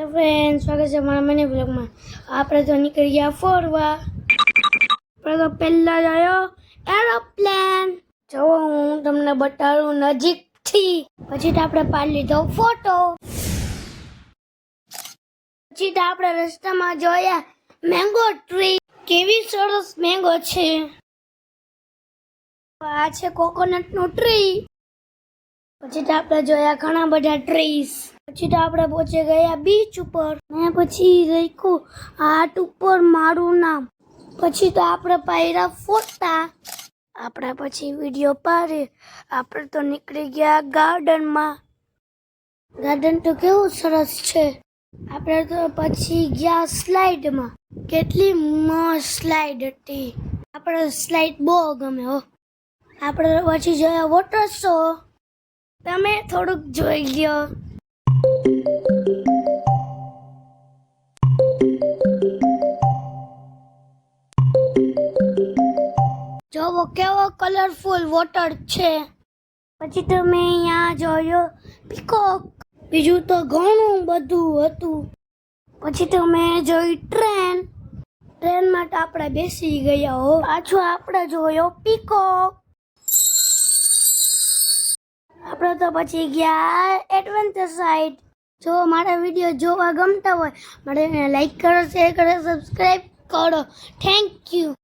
Friend, સ્વાગત છે મારા મિની બ્લોગમાં. આપણે તો નીકળી ગયા ફરવા. આપણે તો પહેલા જ આવ્યો એરોપ્લેન. જો હું તમને બતાડું નજીકથી. પછી તો આપણે પાડી લીધો ફોટો. પછી તો આપણે રસ્તામાં જોયા મેંગો ટ્રી. કેવી સરસ મેંગો છે. આ છે કોકોનટ નું ટ્રી. પછી તો આપણે જોયા ઘણા બધા ટ્રીસ. પછી તો આપણે પહોંચી ગયા બીચ ઉપર. ને પછી લખ્યું આર્ટ ઉપર મારું નામ. પછી તો આપણે પાડ્યા ફોટા. આપણે પછી વિડીયો પાડી. આપણે તો નીકળી ગયા ગાર્ડનમાં. ગાર્ડન તો કેવું સરસ છે. આપણે તો પછી ગયા સ્લાઇડમાં. કેટલી મસ્ત સ્લાઇડ હતી. આપણે સ્લાઇડ બહુ ગમે હો. આપણે પછી જોયા વોટર શો. તમે થોડુંક જોઈ લ્યો. જોવો કેવો કલરફુલ વોટર છે. પછી તમે અહીંયા જોયો પીકોક. બીજું તો ઘણું બધું હતું. પછી તમે જોઈ ટ્રેન. ટ્રેનમાં તો આપણે બેસી ગયા હો. પાછું આપણે જોયો પીકોક. આપણે તો પછી ગયા એડવેન્ચર સાઇડ. જો મારા વિડીયો જોવા ગમતા હોય મારે લાઈક કરો, શેર કરો, સબસ્ક્રાઈબ કરો. Thank you.